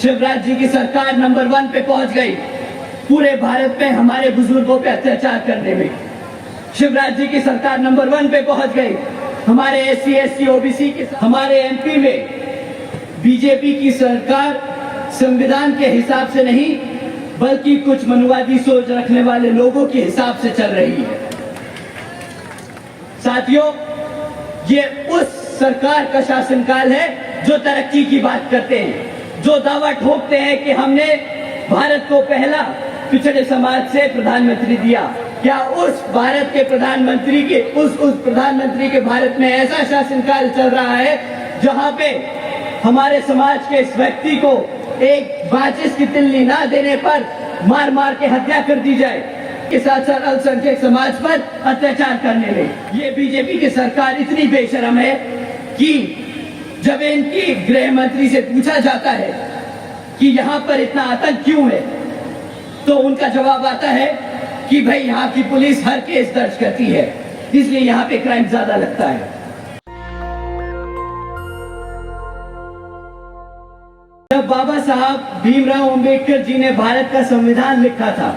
शिवराज जी की सरकार नंबर 1 पे पहुंच गई पूरे भारत में हमारे बुजुर्गों पे अत्याचार करने में। शिवराज जी की सरकार नंबर 1 पे पहुंच गई हमारे एससी एसटी ओबीसी के। हमारे एमपी में बीजेपी की सरकार संविधान के हिसाब से नहीं बल्कि कुछ मनुवादी सोच रखने वाले लोगों के हिसाब से चल रही है। साथियों, ये उस सरकार का शासनकाल है जो तरक्की की बात करते हैं, जो दावा ठोकते हैं कि हमने भारत को पहला पिछड़े समाज से प्रधानमंत्री दिया। क्या उस भारत के प्रधानमंत्री के उस प्रधानमंत्री के भारत में ऐसा शासनकाल चल रहा है जहां पे हमारे समाज के इस व्यक्ति को एक माचिस की तिल्ली ना देने पर मार मार के हत्या कर दी जाए, के साथ साथ अल्पसंख्यक समाज पर अत्याचार करने में ये बीजेपी की सरकार इतनी बेशरम है कि जब इनकी गृह मंत्री से पूछा जाता है कि यहाँ पर इतना आतंक क्यों है, तो उनका जवाब आता है कि भाई यहाँ की पुलिस हर केस दर्ज करती है, इसलिए यहाँ पे क्राइम ज्यादा लगता है। जब बाबा साहब भीमराव अंबेडकर जी ने भारत का संविधान लिखा था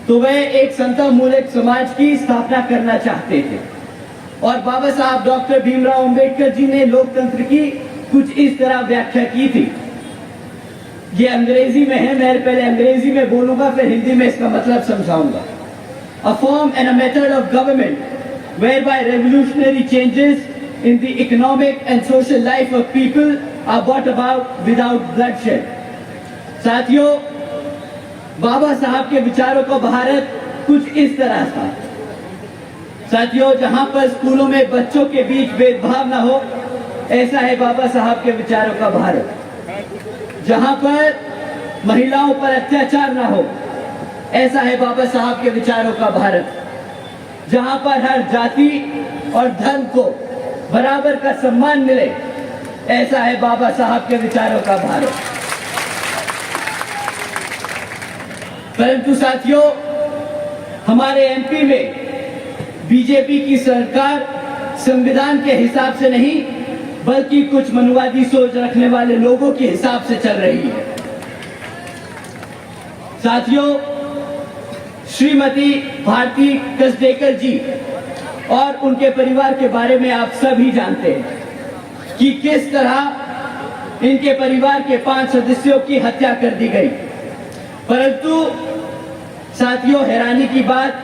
तो वह एक समतामूलक समाज की स्थापना करना चाहते थे और बाबा साहब डॉक्टर भीमराव अंबेडकर जी ने लोकतंत्र की कुछ इस तरह व्याख्या की थी। ये अंग्रेजी में है, मैं पहले अंग्रेजी में बोलूंगा फिर हिंदी में इसका मतलब समझाऊंगा। A form and a method of government whereby revolutionary changes in the economic and social life of people are brought about without bloodshed। साथियों, बाबा साहब के विचारों का भारत कुछ इस तरह था। साथियों, जहां पर स्कूलों में बच्चों के बीच भेदभाव न हो, ऐसा है बाबा साहब के विचारों का भारत। जहां पर महिलाओं पर अत्याचार न हो, ऐसा है बाबा साहब के विचारों का भारत। जहां पर हर जाति और धर्म को बराबर का सम्मान मिले, ऐसा है बाबा साहब के विचारों का भारत। परंतु साथियों, हमारे एमपी में बीजेपी की सरकार संविधान के हिसाब से नहीं बल्कि कुछ मनुवादी सोच रखने वाले लोगों के हिसाब से चल रही है। साथियों, श्रीमती भारती कसडेकर जी और उनके परिवार के बारे में आप सभी जानते हैं कि किस तरह इनके परिवार के 5 सदस्यों की हत्या कर दी गई। परंतु साथियों, हैरानी की बात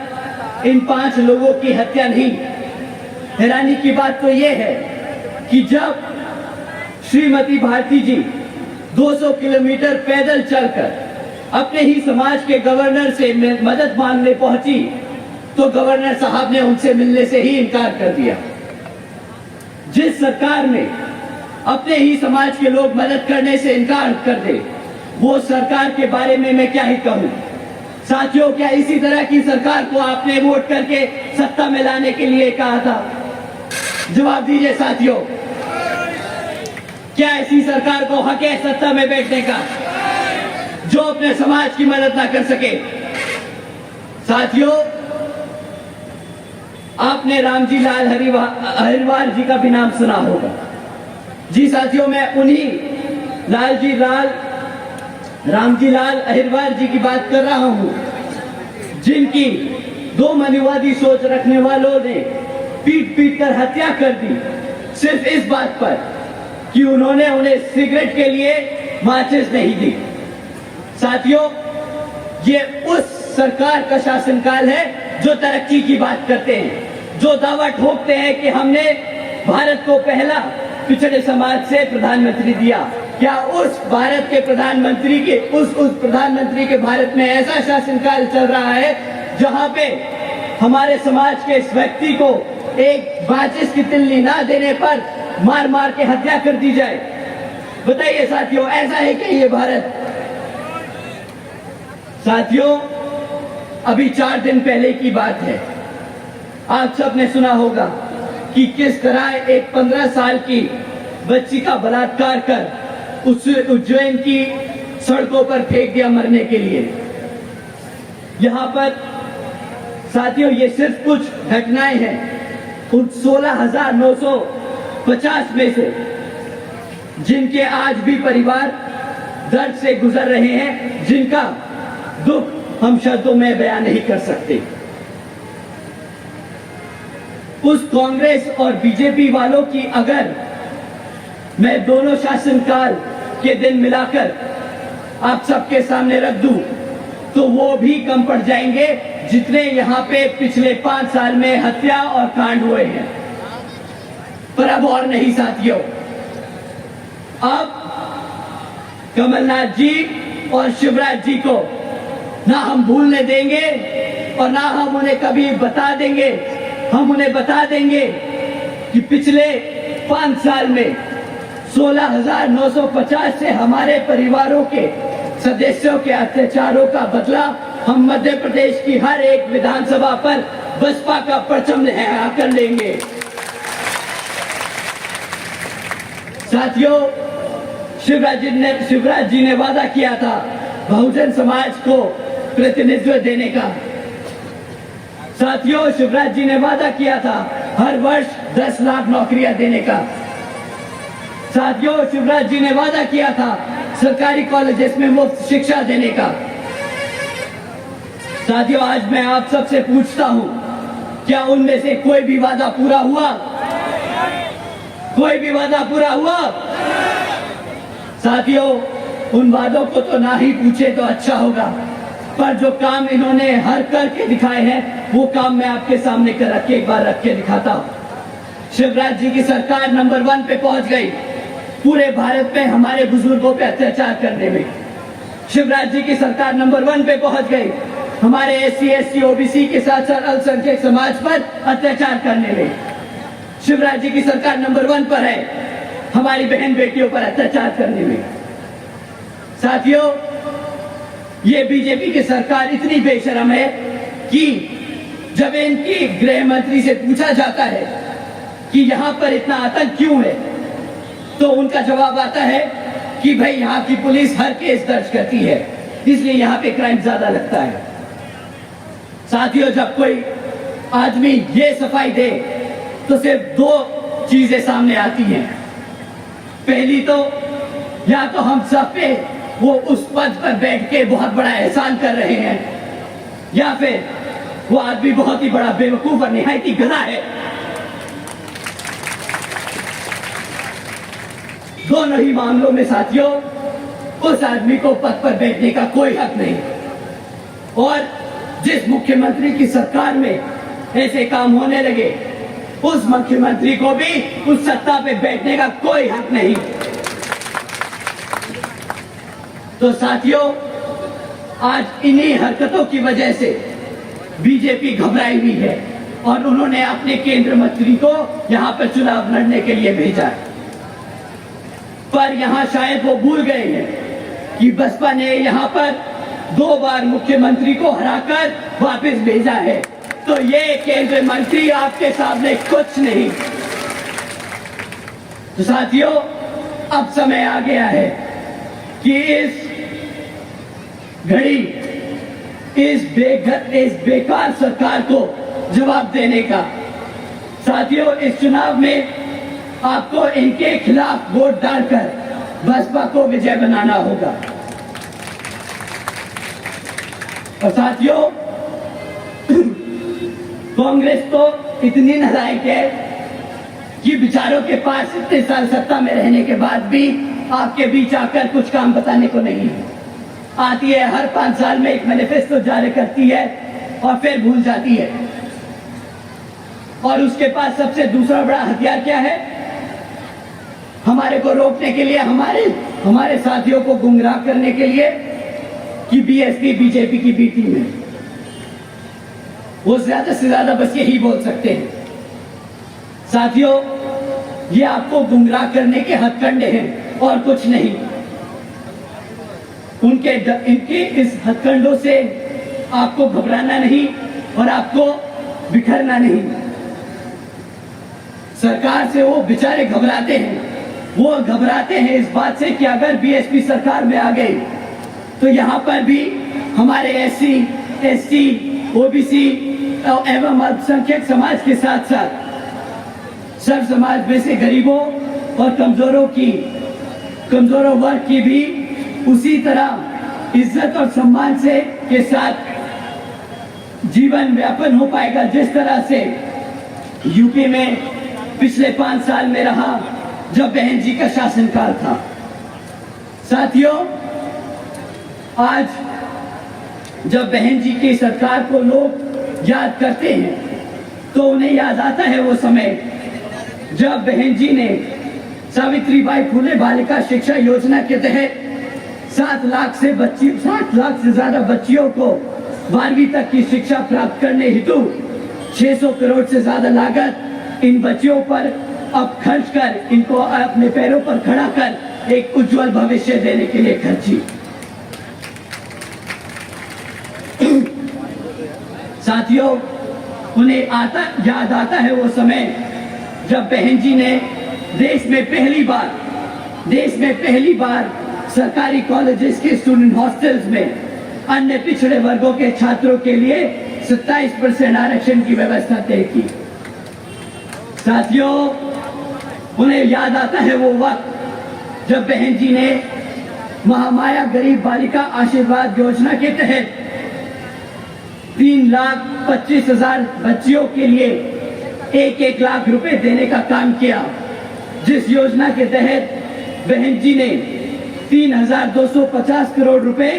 इन 5 लोगों की हत्या नहीं, हैरानी की बात तो यह है कि जब श्रीमती भारती जी 200 किलोमीटर पैदल चलकर अपने ही समाज के गवर्नर से मदद मांगने पहुंची तो गवर्नर साहब ने उनसे मिलने से ही इनकार कर दिया। जिस सरकार में अपने ही समाज के लोग मदद करने से इनकार कर दे, वो सरकार के बारे में मैं क्या ही कहूं। साथियों, क्या इसी तरह की सरकार को आपने वोट करके सत्ता में लाने के लिए कहा था? जवाब दीजिए साथियों, क्या ऐसी सरकार को हक है सत्ता में बैठने का जो अपने समाज की मदद ना कर सके? साथियों, आपने रामजी लाल अहिरवार जी का भी नाम सुना होगा। जी साथियों, मैं उन्हीं रामजी लाल अहिरवार जी की बात कर रहा हूं जिनकी 2 मनुवादी सोच रखने वालों ने पीट पीट कर हत्या कर दी सिर्फ इस बात पर कि उन्होंने उन्हें सिगरेट के लिए माचिस नहीं दी। साथियों, ये उस सरकार का शासनकाल है जो तरक्की की बात करते हैं, जो दावा ठोकते हैं कि हमने भारत को पहला पिछड़े समाज से प्रधानमंत्री दिया। क्या उस भारत के प्रधानमंत्री के उस प्रधानमंत्री के भारत में ऐसा शासनकाल चल रहा है जहां पे हमारे समाज के इस व्यक्ति को एक माचिस की तिल्ली ना देने पर मार मार के हत्या कर दी जाए? बताइए साथियों, ऐसा है क्या ये भारत? साथियों, अभी 4 दिन पहले की बात है, आप सबने सुना होगा कि किस तरह एक 15 साल की बच्ची का बलात्कार कर उस उज्जैन की सड़कों पर फेंक दिया मरने के लिए। यहां पर साथियों, ये सिर्फ कुछ घटनाएं हैं उन 16,950 में से जिनके आज भी परिवार दर्द से गुजर रहे हैं, जिनका दुख हम शब्दों में बयान नहीं कर सकते। उस कांग्रेस और बीजेपी वालों की अगर मैं दोनों शासनकाल के दिन मिलाकर आप सबके सामने रख दूं तो वो भी कम पड़ जाएंगे जितने यहां पे पिछले 5 साल में हत्या और कांड हुए हैं। पर अब और नहीं साथियों, अब कमलनाथ जी और शिवराज जी को ना हम भूलने देंगे और ना हम उन्हें कभी बता देंगे। हम उन्हें बता देंगे कि पिछले 5 साल में 16,950 से हमारे परिवारों के सदस्यों के अत्याचारों का बदला हम मध्य प्रदेश की हर एक विधानसभा पर बसपा का परचम लहरा कर लेंगे। साथियों, शिवराज जी ने वादा किया था बहुजन समाज को प्रतिनिधित्व देने का। साथियों, शिवराज जी ने वादा किया था हर वर्ष 10 लाख नौकरियां देने का। साथियों, शिवराज जी ने वादा किया था सरकारी कॉलेजेस में मुफ्त शिक्षा देने का। साथियों, आज मैं आप सबसे पूछता हूं, क्या उनमें से कोई भी वादा पूरा हुआ? कोई भी वादा पूरा हुआ? साथियों, उन वादों को तो ना ही पूछे तो अच्छा होगा, पर जो काम इन्होंने हर करके दिखाए हैं वो काम मैं आपके सामने एक बार रख के दिखाता हूं। शिवराज जी की सरकार नंबर 1 पे पहुंच गई पूरे भारत में हमारे बुजुर्गों पे अत्याचार करने में। शिवराज जी की सरकार नंबर 1 पे पहुंच गई हमारे SC, ST, OBC के साथ साथ अल्पसंख्यक समाज पर अत्याचार करने में। शिवराज जी की सरकार नंबर 1 पर है हमारी बहन बेटियों पर अत्याचार करने में। साथियों, ये बीजेपी की सरकार इतनी बेशरम है कि जब इनकी गृह मंत्री से पूछा जाता है कि यहां पर इतना आतंक क्यों है, तो उनका जवाब आता है कि भाई यहां की पुलिस हर केस दर्ज करती है, इसलिए यहां पे क्राइम ज्यादा लगता है। साथियों, जब कोई आदमी ये सफाई दे तो सिर्फ 2 चीजें सामने आती हैं। पहली तो या तो हम सब पे वो उस पद पर बैठ के बहुत बड़ा एहसान कर रहे हैं, या फिर वो आदमी बहुत ही बड़ा बेवकूफ और निहायती गधा है। दोनों ही मामलों में साथियों उस आदमी को पद पर बैठने का कोई हक नहीं, और जिस मुख्यमंत्री की सरकार में ऐसे काम होने लगे उस मुख्यमंत्री को भी उस सत्ता पे बैठने का कोई हक नहीं। तो साथियों, आज इन्हीं हरकतों की वजह से बीजेपी घबराई हुई है और उन्होंने अपने केंद्र मंत्री को यहां पर चुनाव लड़ने के लिए भेजा है। पर यहां शायद वो भूल गए हैं कि बसपा ने यहां पर 2 बार मुख्यमंत्री को हराकर वापस भेजा है, तो ये केंद्रीय मंत्री आपके सामने कुछ नहीं। तो साथियों, अब समय आ गया है कि इस घड़ी इस बेकार सरकार को जवाब देने का। साथियों, इस चुनाव में आपको इनके खिलाफ वोट डालकर बसपा को विजय बनाना होगा। और साथियों, कांग्रेस तो इतनी नालायक है कि बेचारों के पास इतने साल सत्ता में रहने के बाद भी आपके बीच आकर कुछ काम बताने को नहीं है। आती है, हर 5 साल में एक मैनिफेस्टो जारी करती है और फिर भूल जाती है। और उसके पास सबसे दूसरा बड़ा हथियार क्या है? हमारे को रोकने के लिए, हमारे साथियों को गुमराह करने के लिए कि बीएसपी बीजेपी की बी टीम है। वो ज्यादा से ज्यादा बस यही बोल सकते हैं। साथियों, ये आपको गुमराह करने के हथकंडे हैं और कुछ नहीं। इनके इस हथकंडों से आपको घबराना नहीं और आपको बिखरना नहीं। सरकार से वो बेचारे घबराते हैं। वो घबराते हैं इस बात से कि अगर बीएसपी सरकार में आ गई तो यहाँ पर भी हमारे SC, ST, OBC एवं अल्पसंख्यक समाज के साथ साथ सब समाज में से गरीबों और कमजोरों वर्ग की भी उसी तरह इज्जत और सम्मान से के साथ जीवन व्यापन हो पाएगा, जिस तरह से यूपी में पिछले 5 साल में रहा जब बहन जी का शासनकाल था। साथियों, आज जब बहन जी की सरकार को लोग याद करते हैं तो उन्हें याद आता है वो समय जब बहन जी ने सावित्रीबाई फुले बालिका शिक्षा योजना के तहत 7 लाख से ज्यादा बच्चियों को 12वीं तक की शिक्षा प्राप्त करने हेतु 600 करोड़ से ज्यादा लागत इन बच्चियों पर अब खर्च कर इनको अपने पैरों पर खड़ा कर एक उज्जवल भविष्य देने के लिए खर्ची। साथियों, उन्हें याद आता है वो समय जब बहन जी ने देश में पहली बार सरकारी कॉलेजेस के स्टूडेंट हॉस्टल्स में अन्य पिछड़े वर्गों के छात्रों के लिए 27% आरक्षण की व्यवस्था तय की। साथियों, उन्हें याद आता है वो वक्त जब बहन जी ने महामाया गरीब बालिका आशीर्वाद योजना के तहत 3,25,000 बच्चियों के लिए 1-1 लाख रुपए देने का काम किया, जिस योजना के तहत बहन जी ने 3,250 करोड़ रुपए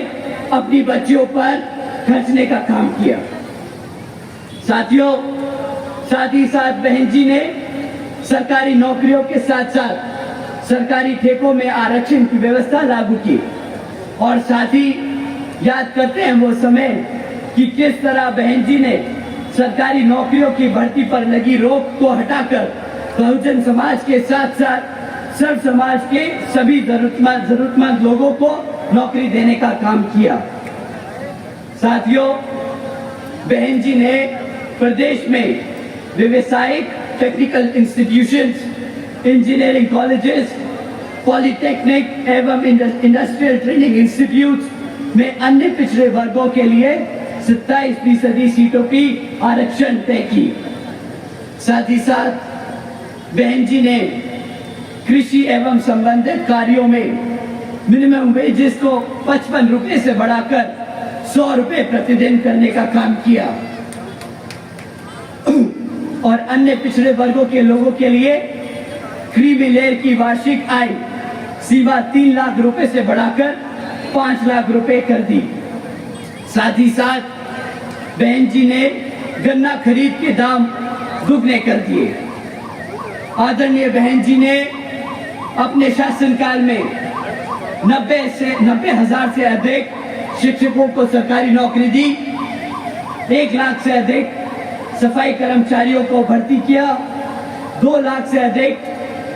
अपनी बच्चियों पर खर्चने का काम किया। साथियों, साथ ही साथ बहन जी ने सरकारी नौकरियों के साथ साथ सरकारी ठेकों में आरक्षण की व्यवस्था लागू की और साथ ही याद करते हैं वो समय कि किस तरह बहन जी ने सरकारी नौकरियों की भर्ती पर लगी रोक को हटाकर बहुजन समाज के साथ साथ सर्व समाज के सभी जरूरतमंद लोगों को नौकरी देने का काम किया। साथियों, बहन जी ने प्रदेश में व्यवसायिक technical institutions, engineering colleges, polytechnic एवं इंडस्ट्रियल ट्रेनिंग इंस्टीट्यूट में अन्य पिछड़े वर्गों के लिए 27% सीटों की आरक्षण तय की। साथ ही साथ बहन जी ने कृषि एवं संबंधित कार्यों में मिनिमम वेजेस को 55 रुपए से बढ़ाकर 100 रुपए प्रतिदिन करने का काम किया और अन्य पिछड़े वर्गों के लोगों के लिए क्रीमी लेयर की वार्षिक आय सीमा 3 लाख रुपए से बढ़ाकर 5 लाख रुपए कर दी। साथ ही साथ बहन जी ने गन्ना खरीद के दाम दुगने कर दिए। आदरणीय बहन जी ने अपने शासनकाल में 90,000 से अधिक शिक्षकों को सरकारी नौकरी दी, 1 लाख से अधिक सफाई कर्मचारियों को भर्ती किया, 2 लाख से अधिक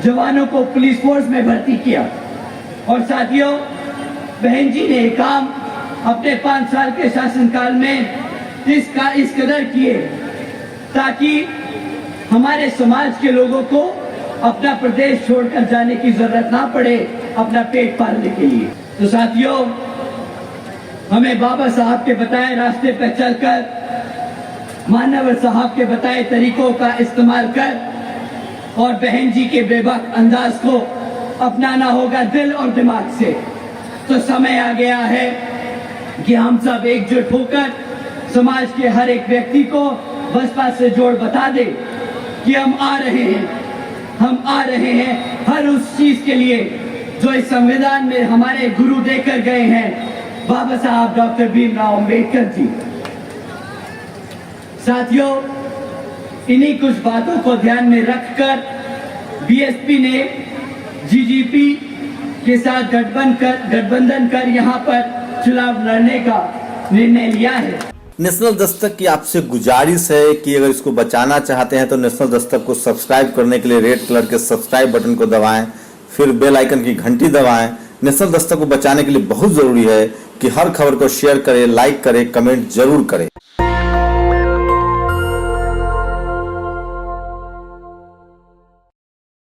जवानों को पुलिस फोर्स में भर्ती किया। और साथियों, बहन जी ने काम अपने 5 साल के शासनकाल में इस कदर किए ताकि हमारे समाज के लोगों को अपना प्रदेश छोड़कर जाने की जरूरत ना पड़े अपना पेट पालने के लिए। तो साथियों, हमें बाबा साहब के बताए रास्ते पर चलकर, मानव साहब के बताए तरीकों का इस्तेमाल कर और बहन जी के बेबाक अंदाज को अपनाना होगा दिल और दिमाग से। तो समय आ गया है कि हम सब एकजुट होकर समाज के हर एक व्यक्ति को बसपा से जोड़ बता दे कि हम आ रहे हैं हर उस चीज के लिए जो इस संविधान में हमारे गुरु देकर गए हैं, बाबा साहब डॉक्टर भीमराव अंबेडकर जी। साथियों, इन्हीं कुछ बातों को ध्यान में रखकर बीएसपी ने जीजीपी के साथ गठबंधन कर यहां पर चुनाव लड़ने का निर्णय लिया है। नेशनल दस्तक की आपसे गुजारिश है कि अगर इसको बचाना चाहते हैं तो नेशनल दस्तक को सब्सक्राइब करने के लिए रेड कलर के सब्सक्राइब बटन को दबाएं, फिर बेल आइकन की घंटी दबाएं। नेशनल दस्तक को बचाने के लिए बहुत जरूरी है कि हर खबर को शेयर करें, लाइक करें, कमेंट जरूर करें।